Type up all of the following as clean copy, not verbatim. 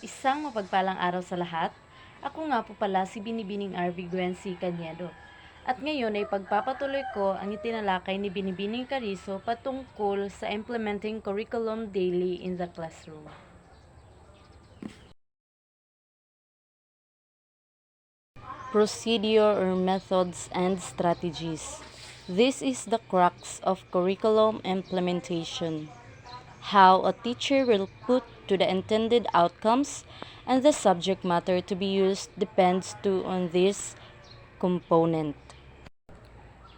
Isang mapagpalang araw sa lahat. Ako nga po pala si Binibining RV Gwency Cañedo. At ngayon ay pagpapatuloy ko ang itinalakay ni Binibining Carizo patungkol sa implementing curriculum daily in the classroom. Procedure or methods and strategies. This is the crux of curriculum implementation. How a teacher will put to the intended outcomes and the subject matter to be used depends too on this component.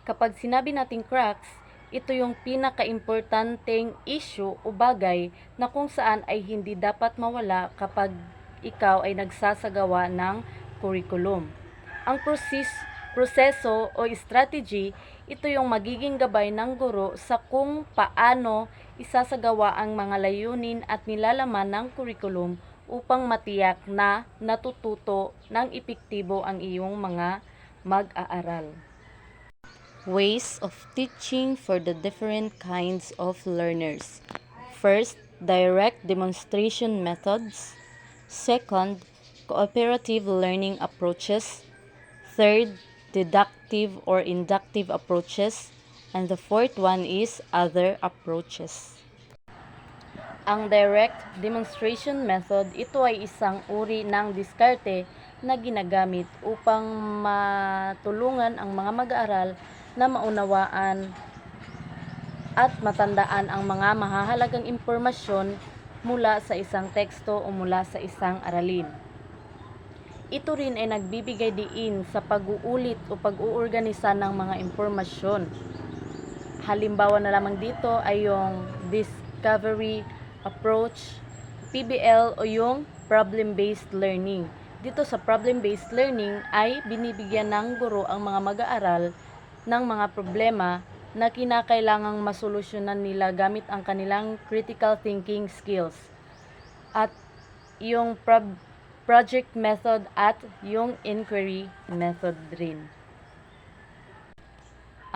Kapag sinabi nating cracks, ito yung pinaka-importanteng issue o bagay na kung saan ay hindi dapat mawala kapag ikaw ay nagsasagawa ng curriculum. Ang proseso o strategy, ito yung magiging gabay ng guro sa kung paano isasagawa ang mga layunin at nilalaman ng curriculum upang matiyak na natututo ng epektibo ang iyong mga mag-aaral. Ways of teaching for the different kinds of learners. First, direct demonstration methods. Second, cooperative learning approaches. Third, deductive or inductive approaches. And the fourth one is other approaches. Ang direct demonstration method, ito ay isang uri ng diskarte na ginagamit upang matulungan ang mga mag-aaral na maunawaan at matandaan ang mga mahahalagang impormasyon mula sa isang teksto o mula sa isang aralin. Ito rin ay nagbibigay diin sa pag-uulit o pag-uorganisa ng mga impormasyon. Halimbawa na lamang dito ay yung discovery approach, PBL o yung problem-based learning. Dito sa problem-based learning ay binibigyan ng guro ang mga mag-aaral ng mga problema na kinakailangang masolusyonan nila gamit ang kanilang critical thinking skills. At yung project method at yung inquiry method rin.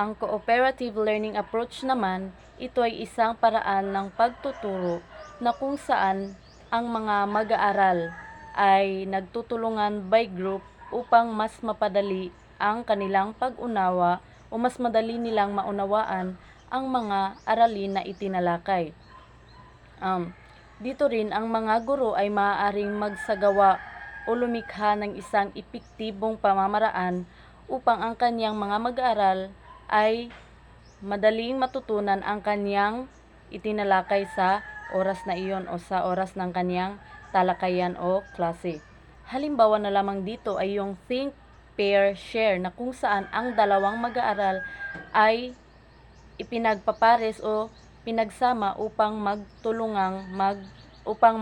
Ang cooperative learning approach naman, ito ay isang paraan ng pagtuturo na kung saan ang mga mag-aaral ay nagtutulungan by group upang mas mapadali ang kanilang pag-unawa o mas madali nilang maunawaan ang mga aralin na itinalakay. Dito rin ang mga guro ay maaaring magsagawa o lumikha ng isang epektibong pamamaraan upang ang kanyang mga mag-aaral ay madaling matutunan ang kanyang itinalakay sa oras na iyon o sa oras ng kanyang talakayan o klase. Halimbawa na lamang dito ay yung think, pair, share na kung saan ang dalawang mag-aaral ay ipinagpapares o pinagsama upang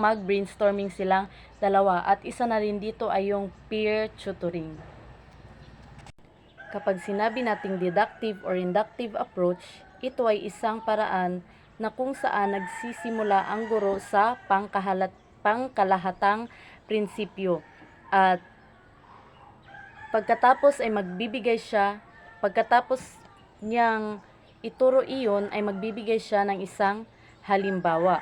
mag-brainstorming silang dalawa, at isa na rin dito ay yung peer tutoring. Kapag sinabi nating deductive or inductive approach, ito ay isang paraan na kung saan nagsisimula ang guro sa pangkalahatang prinsipyo at pagkatapos niyang ituro iyon ay magbibigay siya ng isang halimbawa.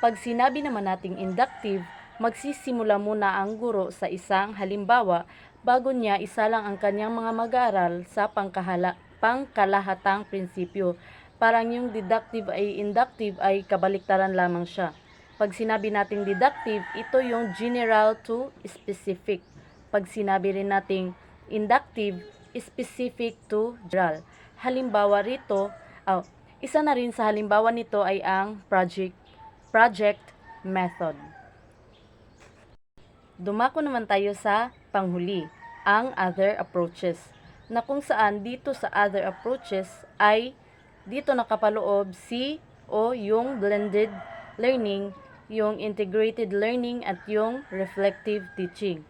Pag sinabi naman nating inductive, magsisimula muna ang guro sa isang halimbawa bago niya isalang ang kanyang mga mag-aaral sa pangkalahatang prinsipyo. Parang yung inductive ay kabaliktaran lamang siya. Pag sinabi nating deductive, ito yung general to specific. Pag sinabi rin nating inductive, specific to general. Halimbawa rito, isa na rin sa halimbawa nito ay ang project method. Dumako naman tayo sa panghuli, ang other approaches, na kung saan dito sa other approaches ay dito nakapaloob yung blended learning, yung integrated learning at yung reflective teaching,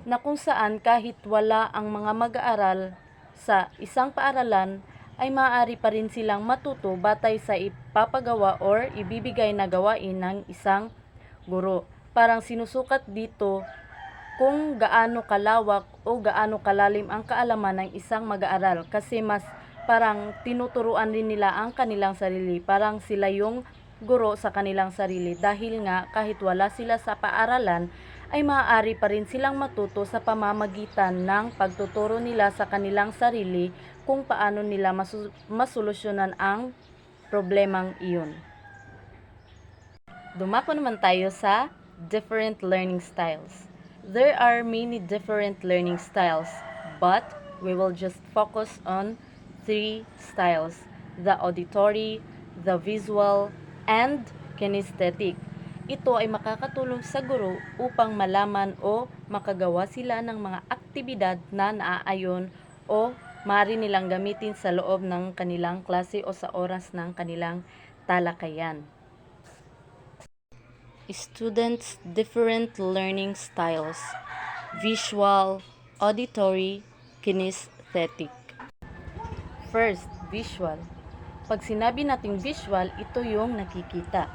na kung saan kahit wala ang mga mag-aaral sa isang paaralan ay maaari pa rin silang matuto batay sa ipapagawa or ibibigay na gawain ng isang guro. Parang sinusukat dito kung gaano kalawak o gaano kalalim ang kaalaman ng isang mag-aaral, kasi mas parang tinuturuan din nila ang kanilang sarili, parang sila yung guro sa kanilang sarili, dahil nga kahit wala sila sa paaralan ay maaari pa rin silang matuto sa pamamagitan ng pagtuturo nila sa kanilang sarili kung paano nila masolusyonan ang problemang iyon. Dumako naman tayo sa different learning styles. There are many different learning styles, but we will just focus on 3 styles: the auditory, the visual, and kinesthetic. Ito ay makakatulong sa guro upang malaman o makagawa sila ng mga aktibidad na naaayon o maaari nilang gamitin sa loob ng kanilang klase o sa oras ng kanilang talakayan. Students' different learning styles: visual, auditory, kinesthetic. First, visual. Pag sinabi nating visual, ito yung nakikita.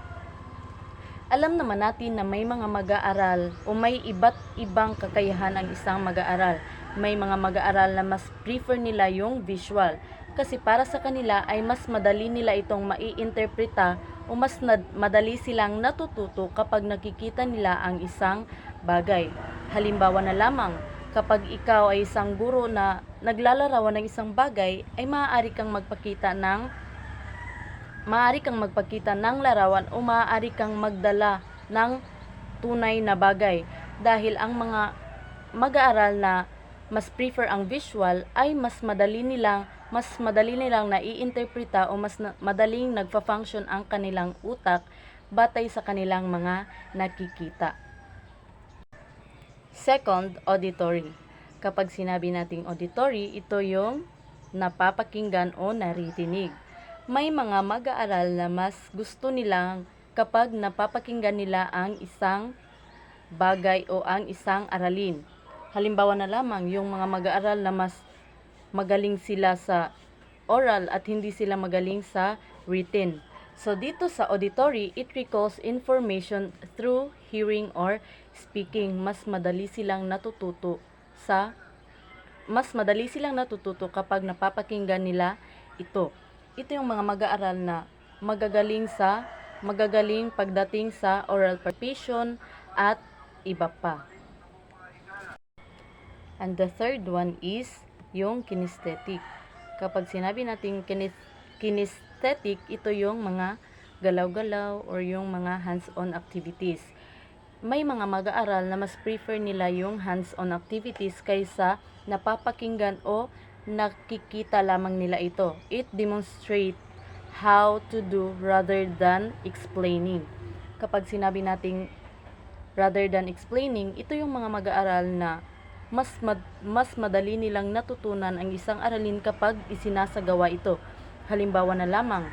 Alam naman natin na may mga mag-aaral o may iba't ibang kakayahan ang isang mag-aaral. May mga mag-aaral na mas prefer nila yung visual kasi para sa kanila ay mas madali nila itong maiinterpreta o mas madali silang natututo kapag nakikita nila ang isang bagay. Halimbawa na lamang, kapag ikaw ay isang guro na naglalarawan ng isang bagay, ay maaari kang magpakita ng larawan o maaari kang magdala ng tunay na bagay dahil ang mga mag-aaral na mas prefer ang visual ay mas madali nilang naiinterpreta o madaling nagfa-function ang kanilang utak batay sa kanilang mga nakikita. Second, auditory. Kapag sinabi nating auditory, ito yung napapakinggan o naririnig. May mga mag-aaral na mas gusto nilang kapag napapakinggan nila ang isang bagay o ang isang aralin. Halimbawa na lamang, yung mga mag-aaral na mas magaling sila sa oral at hindi sila magaling sa written. So dito sa auditory, it recalls information through hearing or speaking. Mas madali silang natututo kapag napapakinggan nila ito. Ito yung mga mag-aaral na magagaling pagdating sa oral participation at iba pa. And the third one is yung kinesthetic. Kapag sinabi natin kinesthetic, ito yung mga galaw-galaw or yung mga hands-on activities. May mga mag-aaral na mas prefer nila yung hands-on activities kaysa napapakinggan o nakikita lamang nila ito. It demonstrates how to do rather than explaining. Kapag sinabi nating rather than explaining, ito yung mga mag-aaral na mas madali nilang natutunan ang isang aralin kapag isinasagawa ito. Halimbawa na lamang,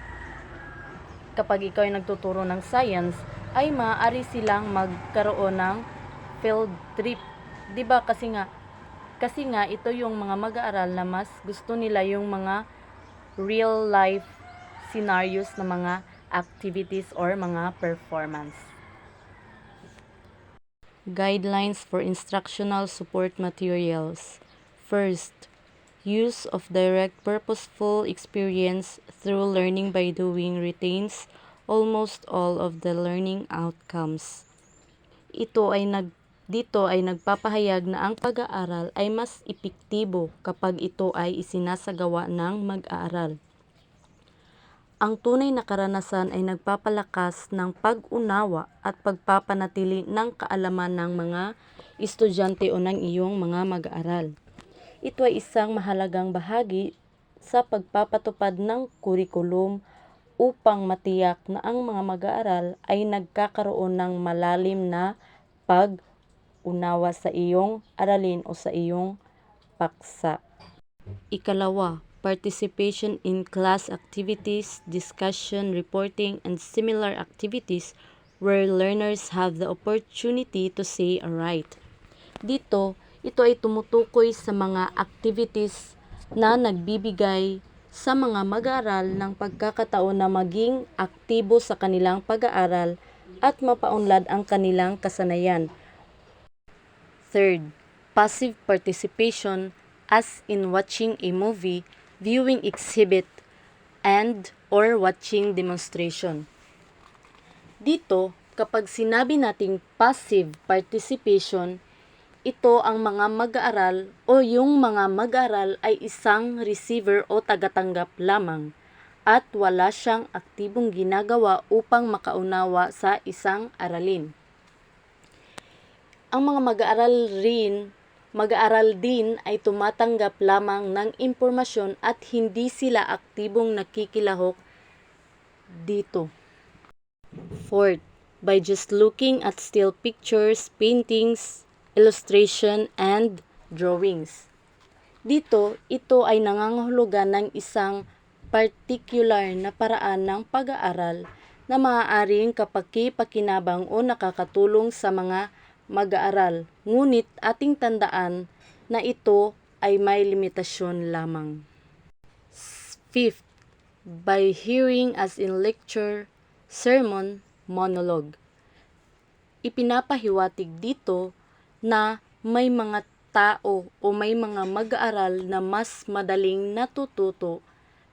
kapag ikaw ay nagtuturo ng science, ay maaari silang magkaroon ng field trip. 'Di ba? Kasi nga ito yung mga mag-aaral na mas gusto nila yung mga real life scenarios na mga activities or mga performance. Guidelines for instructional support materials. First, use of direct purposeful experience through learning by doing retains almost all of the learning outcomes. Dito ay nagpapahayag na ang pag-aaral ay mas epektibo kapag ito ay isinasagawa ng mag-aaral. Ang tunay na karanasan ay nagpapalakas ng pag-unawa at pagpapanatili ng kaalaman ng mga estudyante o ng iyong mga mag-aaral. Ito ay isang mahalagang bahagi sa pagpapatupad ng kurikulum upang matiyak na ang mga mag-aaral ay nagkakaroon ng malalim na pag-unawa sa iyong aralin o sa iyong paksa. Ikalawa, participation in class activities, discussion, reporting, and similar activities where learners have the opportunity to say a right. Ito ay tumutukoy sa mga activities na nagbibigay sa mga mag-aaral ng pagkakataon na maging aktibo sa kanilang pag-aaral at mapaunlad ang kanilang kasanayan. Third, passive participation as in watching a movie, viewing exhibit, and or watching demonstration. Dito, Kapag sinabi nating passive participation, ito ang mga mag-aaral o yung mga mag-aaral ay isang receiver o tagatanggap lamang at wala siyang aktibong ginagawa upang makaunawa sa isang aralin. Ang mga mag-aaral din ay tumatanggap lamang ng impormasyon at hindi sila aktibong nakikilahok dito. Fourth, by just looking at still pictures, paintings, illustration, and drawings. Dito, ito ay nangangahulugan ng isang particular na paraan ng pag-aaral na maaaring kapaki-pakinabang o nakakatulong sa mga mag-aaral. Ngunit ating tandaan na ito ay may limitasyon lamang. Fifth, by hearing as in lecture, sermon, monologue. Ipinapahiwatig dito na may mga tao o may mga mag-aaral na mas madaling natututo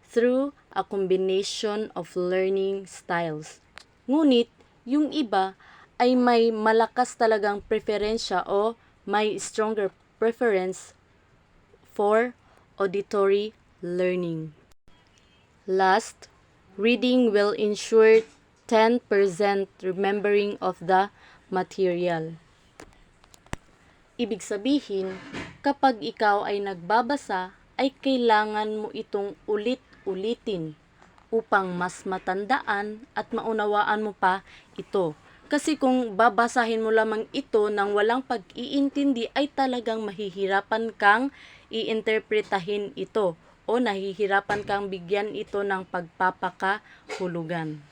through a combination of learning styles. Ngunit, yung iba ay may malakas talagang preferensya o may stronger preference for auditory learning. Last, reading will ensure 10% remembering of the material. Ibig sabihin, kapag ikaw ay nagbabasa, ay kailangan mo itong ulit-ulitin upang mas matandaan at maunawaan mo pa ito. Kasi kung babasahin mo lamang ito nang walang pag-iintindi, ay talagang mahihirapan kang iinterpretahin ito o nahihirapan kang bigyan ito ng pagpapakahulugan.